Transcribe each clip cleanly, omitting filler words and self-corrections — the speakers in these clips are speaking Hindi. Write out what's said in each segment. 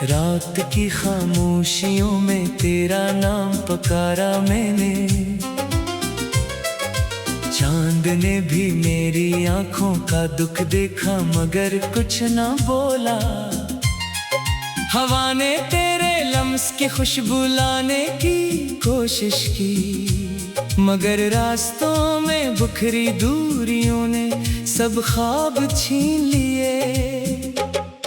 रात की खामोशियों में तेरा नाम पुकारा मैंने, चांद ने भी मेरी आंखों का दुख देखा मगर कुछ ना बोला। हवा ने तेरे लम्स की खुशबू लाने की कोशिश की, मगर रास्तों में बुखरी दूरियों ने सब ख्वाब छीन लिए।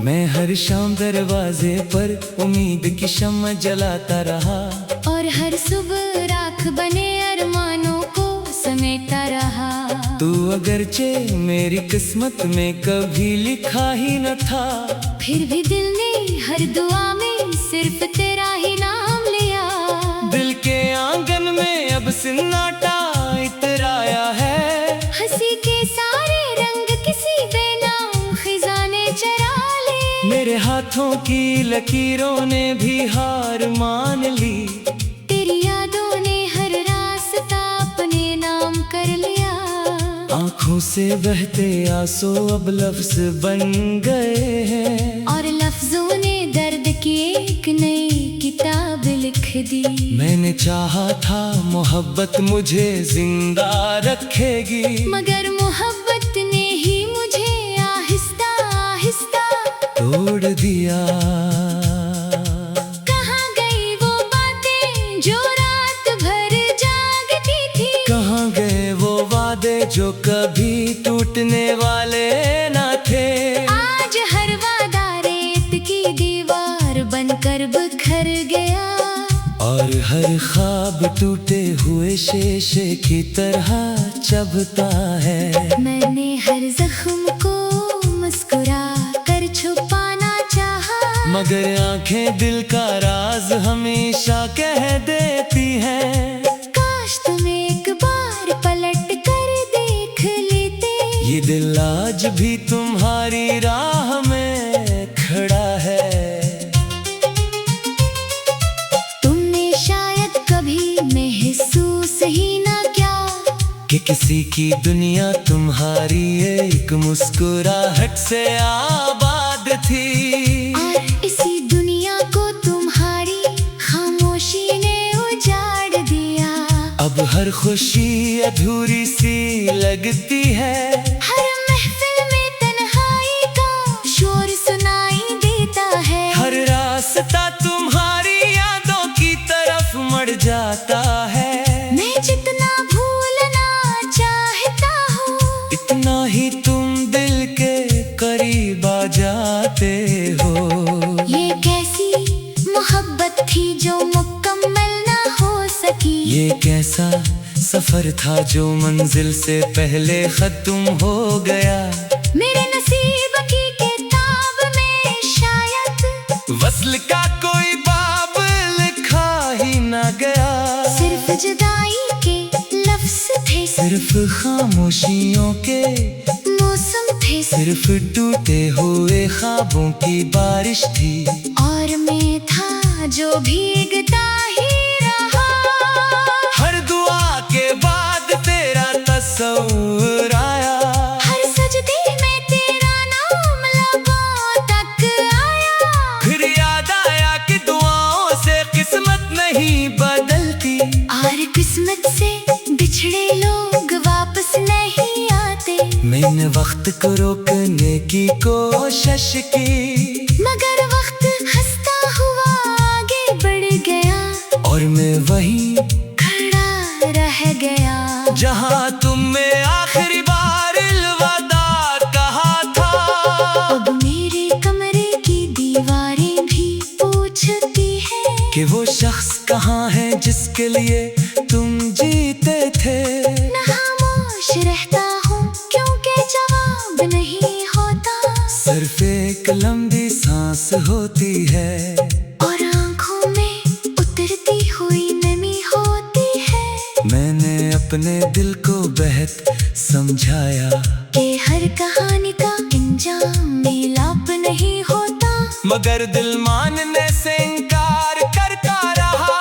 मैं हर शाम दरवाजे पर उम्मीद की शम्मा जलाता रहा, और हर सुबह राख बने अरमानों को समेटा रहा। तू अगरचे मेरी किस्मत में कभी लिखा ही न था, फिर भी दिल ने हर दुआ में सिर्फ तेरा ही नाम लिया। दिल के आंगन में अब सन्नाटा इतराया है, हंसी के सारे रंग किसी बेनाम खिज़ा ने चरा ले। मेरे हाथों की लकीरों ने भी हार मान ली, तेरी यादों ने हर रास्ता अपने नाम कर लिया। आँखों से बहते आंसू अब लफ्ज बन गए हैं, और लफ्जों ने दर्द की एक नई किताब लिख दी। मैंने चाहा था मोहब्बत मुझे जिंदा रखेगी, मगर मोहब्बत ने ही मुझे आहिस्ता आहिस्ता तोड़ दिया। कहाँ गई वो बातें जो रात भर जागती थी, कहाँ गए वो वादे जो कभी टूटने वाले न थे। आज हर वादा रेत की दीवार बनकर बिखर गया, और हर ख्वाब टूटे हुए शीशे की तरह चबता है। मैंने हर जख्म को मुस्कुरा कर छुपाना चाहा, मगर आंखें दिल का राज हमेशा कह देती हैं। काश तुम एक बार पलट कर देख लेते, ये दिल आज भी तुम्हारी राह में खड़ा है। तुमने शायद कभी महसूस ही ना किया कि किसी की दुनिया तुम्हारी एक मुस्कुराहट से आबाद थी, और इसी दुनिया को तुम्हारी खामोशी ने उजाड़ दिया। अब हर खुशी अधूरी सी लगती है, हर महफिल में तन्हाई का शोर सुनाई देता है। हर रास्ता तुम्हारी यादों की तरफ मड़ जाता है। मैं जितना भूलना चाहता हूँ, इतना ही तुम दिल के करीब आ जाते हो। ये कैसी मोहब्बत थी जो मुकम्मल ना हो सकी। ये कैसा सफर था जो मंजिल से पहले खत्म हो गया। मेरे नसीब की किताब में शायद वस्ल का कोई बाब लिखा ही ना गया। सिर्फ जुदाई के लफ्ज थे, सिर्फ खामोशियों के मौसम थे, सिर्फ टूटे हुए ख्वाबों की बारिश थी। और मैं था जो भीगता ही रहा। हर दुआ के बाद तेरा तस्वीर आया, हर सजदे में तेरा नाम लबों तक आया। फिर याद आया कि दुआओं से किस्मत नहीं बदलती, और किस्मत से बिछड़े लोग वापस नहीं आते। मैंने वक्त को रोकने की कोशिश की, मगर वक्त हंसता हुआ आगे बढ़ गया, और मैं वहीं खड़ा रह गया जहाँ तुमने आखिरी बार अलविदा कहा था। अब मेरे कमरे की दीवारें भी पूछती है कि वो शख्स कहाँ है जिसके लिए तुम जीते थे। न खामोश रहता हूँ क्योंकि जवाब नहीं होता। सिर्फ एक लंबी सांस होती है, और आँखों में उतरती हुई नमी होती है। मैंने अपने दिल को बेहद समझाया कि हर कहानी का अंजाम मिलाप नहीं होता। मगर दिल मानने से इनकार करता रहा।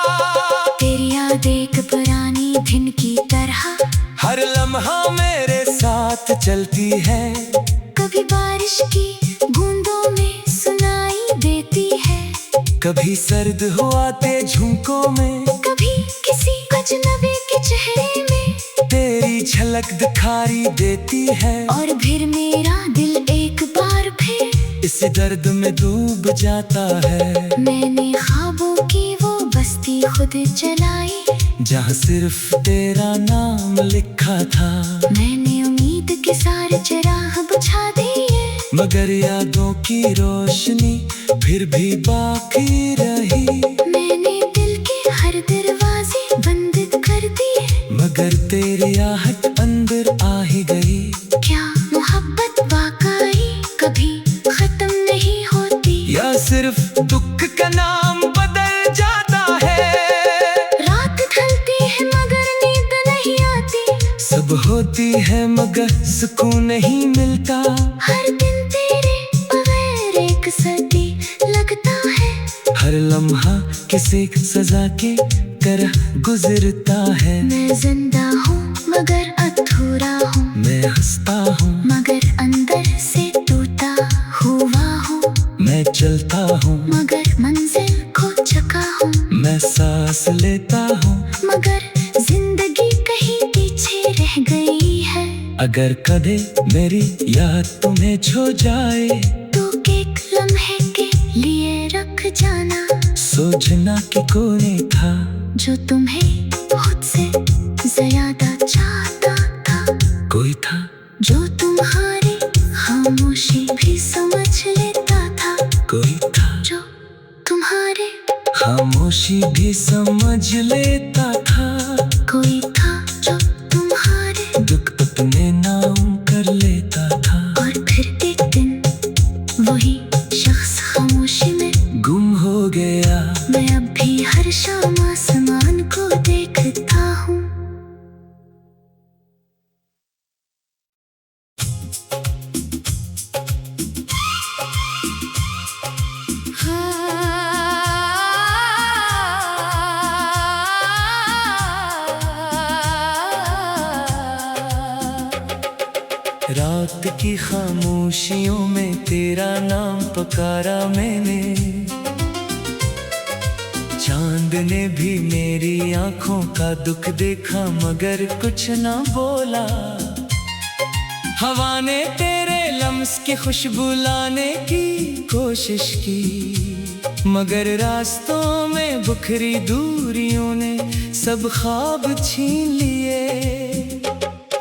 तेरी याद एक पुरानी दिन की तरह हर लम्हा मेरे साथ चलती है, कभी बारिश की बूंदों में सुनाई देती है, कभी सर्द हुआते झुमकों में, कभी किसी अजनबी के चेहरे में तेरी झलक दिखाई देती है। और फिर मेरा दिल एक बार फिर इस दर्द में डूब जाता है। मैंने ख्वाबों की वो बस्ती खुद चलाई, जहाँ सिर्फ तेरा नाम लिखा था। मैंने उम्मीद के सारे चिराग बुझा दिए, मगर यादों की रोशनी फिर भी बाकी रही। मैंने दिल के हर दरवाजे बंद कर दिए, मगर तेरी आहट अंदर आ ही गई। क्या मोहब्बत वाकई कभी खत्म नहीं होती, या सिर्फ दुख का नाम बदल जाता है। रात ढलती है मगर नींद नहीं आती, सब होती है मगर सुकून नहीं मिलता। हर दिन तेरे बगैर एक सदी लगता है, हर लम्हा किसी सजा के तरह गुजरता है। मैं जिंदा हूँ मगर अधूरा हूँ, मैं हंसता हूँ मगर अंदर से टूटा हुआ हूँ, मैं चलता हूँ मगर मंजिल खो चुका हूँ, मैं सांस लेता हूँ मगर जिंदगी कहीं पीछे रह गई है। अगर कदे मेरी याद तुम्हें छो जाए, तो एक लम्हे के लिए रख जाना, सोचना कि कोई था जो तुम्हें खुद से ज्यादा चाहता था, कोई था जो तुम्हारी खामोशी भी समझ लेता था, कोई था जो तुम्हारे खामोशी भी समझ लेता था। कोई था जो तुम्हारे दुख अपने नाम कर लेता था। और फिर एक दिन वही शख्स खामोशी में गुम हो गया। मैं अब भी हर शाम आसमान को देखता हूँ। रात की खामोशियों में तेरा नाम पुकारा मैंने, चांद ने भी मेरी आंखों का दुख देखा मगर कुछ ना बोला। हवा ने तेरे लम्स की खुशबू लाने की कोशिश की, मगर रास्तों में बुखरी दूरियों ने सब ख्वाब छीन लिए।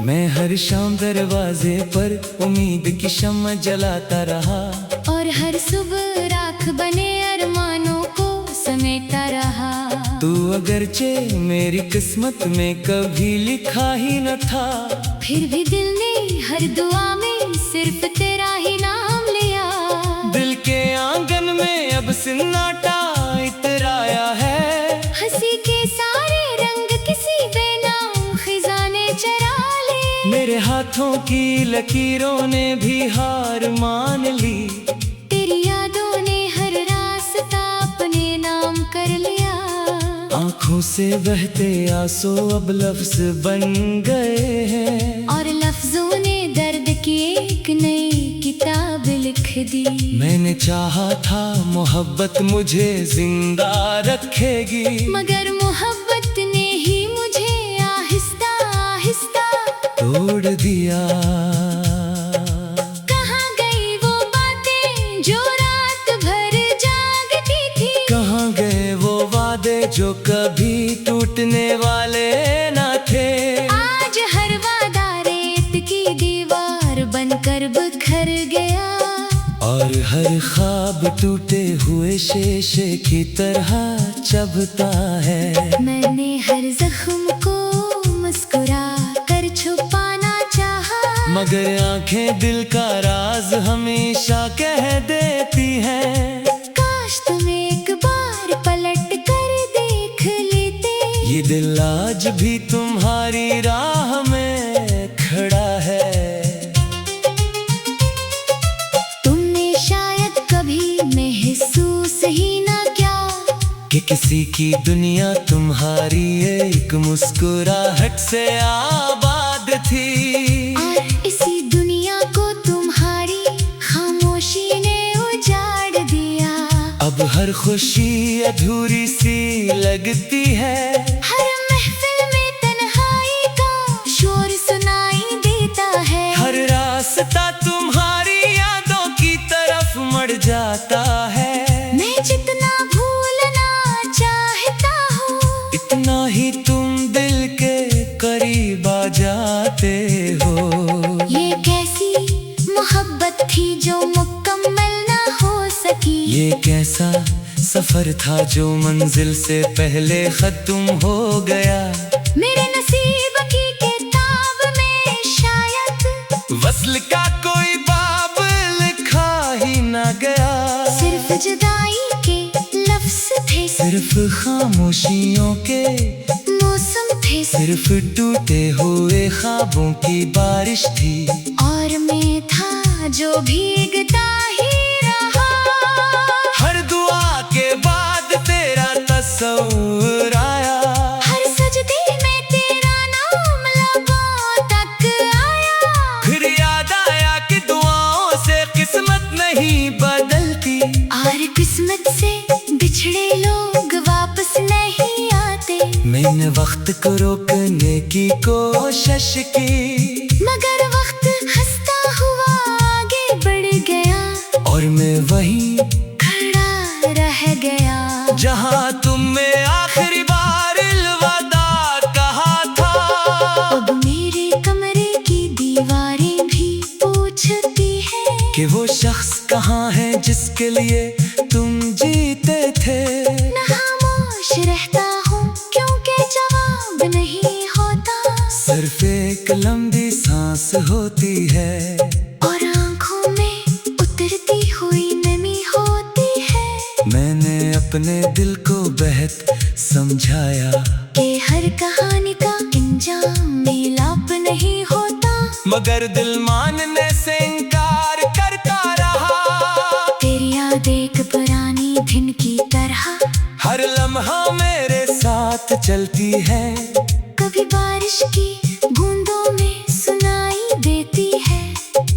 मैं हर शाम दरवाजे पर उम्मीद की शम्मा जलाता रहा, और हर सुबह राख बने अरमानों को समेटा रहा। तू अगरचे मेरी किस्मत में कभी लिखा ही न था, फिर भी दिल ने हर दुआ में सिर्फ तेरा ही नाम लिया। दिल के आंगन में अब सन्नाटा इतराया है, हंसी के सारे रंग किसी बेनाम खिजाने चरा ले। मेरे हाथों की लकीरों ने भी हार मान ली। तेरी यादों ने हर रास्ता अपने नाम कर लिया। आँखों से बहते आंसू अब लफ्ज बन गए हैं, और लफ्जों ने दर्द की एक नई किताब लिख दी। मैंने चाहा था मोहब्बत मुझे जिंदा रखेगी, मगर मोहब्बत ने ही मुझे आहिस्ता आहिस्ता तोड़ दिया। कहाँ गई वो बातें जो रात भर जागती थी, कहाँ गए वो वादे जो कभी टूटने वाले ना थे। आज हर वादा रेत की दीवार बनकर बिखर गया, और हर ख्वाब टूटे हुए शीशे की तरह चबता है। मैंने हर जख्म को मुस्कुरा कर छुपाना चाहा, मगर आंखें दिल का राज हमेशा कह देती हैं। काश तुम एक बार पलट कर देख लेते, ये दिल आज भी तुम्हारी राह में खड़ा है। तुमने शायद कभी महसूस ही ना क्या कि किसी की दुनिया तुम्हारी एक मुस्कुराहट से आबाद थी, और इसी दुनिया को तुम्हारी खामोशी ने उजाड़ दिया। अब हर खुशी अधूरी सी लगती है, हर महफिल में तन्हाई का शोर सुनाई देता है। हर रास्ता तुम्हारी यादों की तरफ मड़ जाता है। मैं जितना भूलना चाहता हूँ, इतना ही तुम दिल के करीब आ जाते हो। ये कैसी मोहब्बत थी जो मुकम्मल ना हो सकी। ये कैसा सफर था जो मंजिल से पहले खत्म हो गया। मेरे नसीब की किताब में शायद वस्ल का कोई बाब लिखा ही ना गया। सिर्फ जुदाई के लफ्ज थे, सिर्फ खामोशियों के मौसम थे, सिर्फ टूटे हुए ख्वाबों की बारिश थी। और मैं था जो भीगता ही रहा। हर दुआ के बाद तेरा तस्वीर आया, हर सजदे में तेरा नाम लबों तक आया। फिर याद आया कि दुआओं से किस्मत नहीं बदलती, और किस्मत से बिछड़े लोग वापस नहीं आते। मैंने वक्त को रोकने की कोशिश की, मगर वक्त हंसता हुआ आगे बढ़ गया, और मैं वहीं खड़ा रह गया जहां तुमने आखिरी बार अलविदा कहा था। अब मेरे कमरे की दीवारें भी पूछती हैं कि वो शख्स कहाँ है जिसके लिए तुम जीते थे। न खामोश रहता हूँ क्योंकि जवाब नहीं होता। सिर्फ एक लंबी सांस होती है, और आंखों में उतरती हुई नमी होती है। मैंने अपने दिल को बेहद समझाया कि हर कहानी का अंजाम मिलाप नहीं होता। मगर दिल मानने से इनकार करता रहा। तेरी याद एक पुरानी दिन की तरह हर लम्हा मेरे साथ चलती है, कभी बारिश की बूंदों में सुनाई देती है,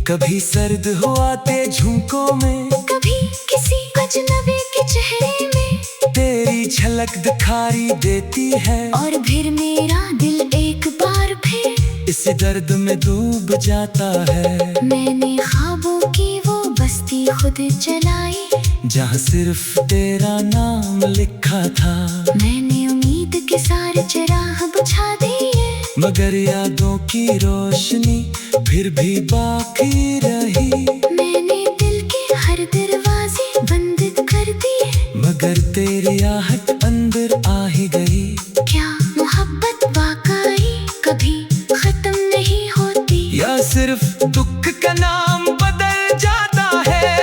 कभी सर्द हुआते झोंकों में, कभी किसी अजनबी के चेहरे में तेरी झलक दिखाई देती है। और फिर मेरा दिल एक बार फिर इस दर्द में डूब जाता है। मैंने ख्वाबों की वो बस्ती खुद चलाई, जहाँ सिर्फ तेरा नाम लिखा था। मैंने उम्मीद के सारे चिराग बुझा दिए, मगर यादों की रोशनी फिर भी बाकी रही। मैंने दिल के हर दरवाजे बंद कर दिए, मगर तेरी आहट अंदर आ ही गई। क्या मोहब्बत वाकई कभी खत्म नहीं होती, या सिर्फ दुख का नाम बदल जाता है।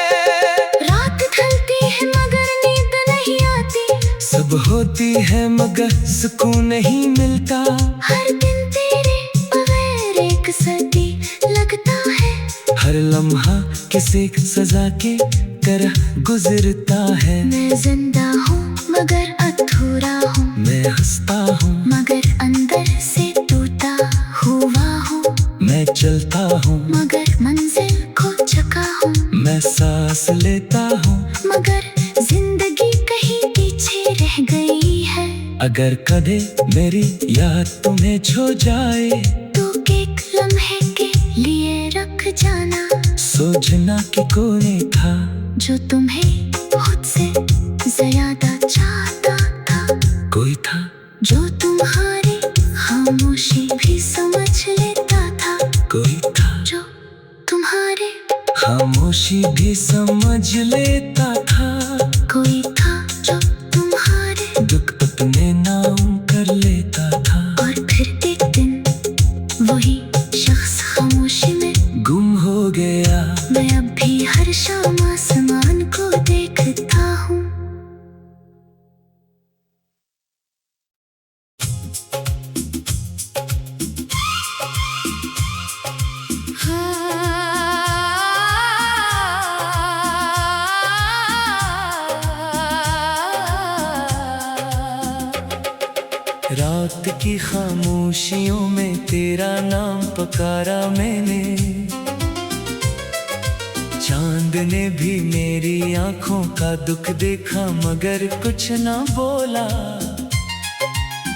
रात ढलती है मगर नींद नहीं आती, सब होती है मगर सुकून नहीं मिलता। हर दिन तेरे बगैर एक सदी लगता है। हर लम्हा किसी सजा के तरह गुजरता है। मैं जिंदा हूँ मगर अधूरा हूँ, मैं हंसता हूँ मगर अंदर से टूटा हुआ हूँ। मैं चलता हूँ मगर मंजिल खो चुका हूँ, मैं सांस लेता हूँ मगर जिंदगी कहीं पीछे रह गई है। अगर कदे मेरी याद तुम्हें छो जाए, तो एक लम्हे के लिए रख जाना, सोचना कि कोई था जो तुम्हें खुद से ज्यादा चाहता था। कोई था जो तुम्हारी खामोशी भी समझ लेता था, कोई था जो तुम्हारे खामोशी भी समझ लेता था। कोई था जो तुम्हारे दुख अपने नाम कर लेता था। और फिर एक दिन वही शख्स खामोशी में गुम हो गया। मैं अब भी हर शाम आसमान को देखता हूँ। रात की खामोशियों में तेरा नाम पुकारा मैंने, चांद ने भी मेरी आंखों का दुख देखा मगर कुछ ना बोला।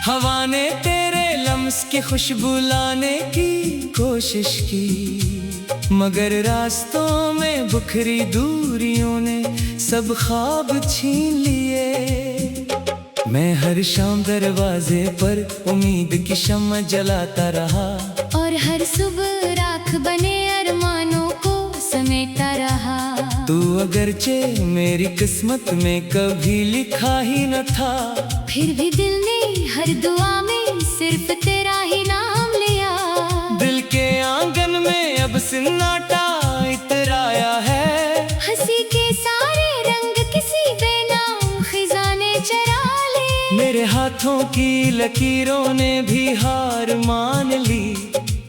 हवा ने तेरे लम्स की खुशबू लाने की कोशिश की, मगर रास्तों में बिखरी दूरियों ने सब ख्वाब छीन लिए। मैं हर शाम दरवाजे पर उम्मीद की शम्मा जलाता रहा, और हर सुबह राख बने अरमानों को समेटा रहा। तू अगरचे मेरी किस्मत में कभी लिखा ही न था, फिर भी दिल ने हर दुआ में सिर्फ तेरा ही नाम लिया। दिल के आंगन में अब सन्नाटा इतराया है, हंसी के सारे रंग किसी बेनाम खिजाने चरा ले। मेरे हाथों की लकीरों ने भी हार मान ली,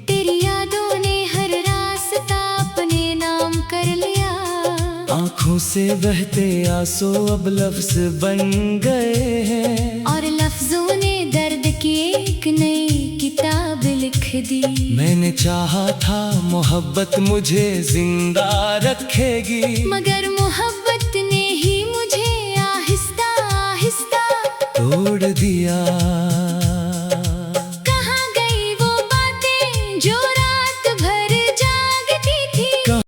तेरी यादों ने हर रास्ता अपने नाम कर लिया। आँखों से बहते आंसू अब लफ्ज बन गए हैं, और लफ्जों ने दर्द की एक नई किताब लिख दी। मैंने चाहा था मोहब्बत मुझे जिंदा रखेगी, मगर मोहब्बत ने ही मुझे आहिस्ता आहिस्ता तोड़ दिया।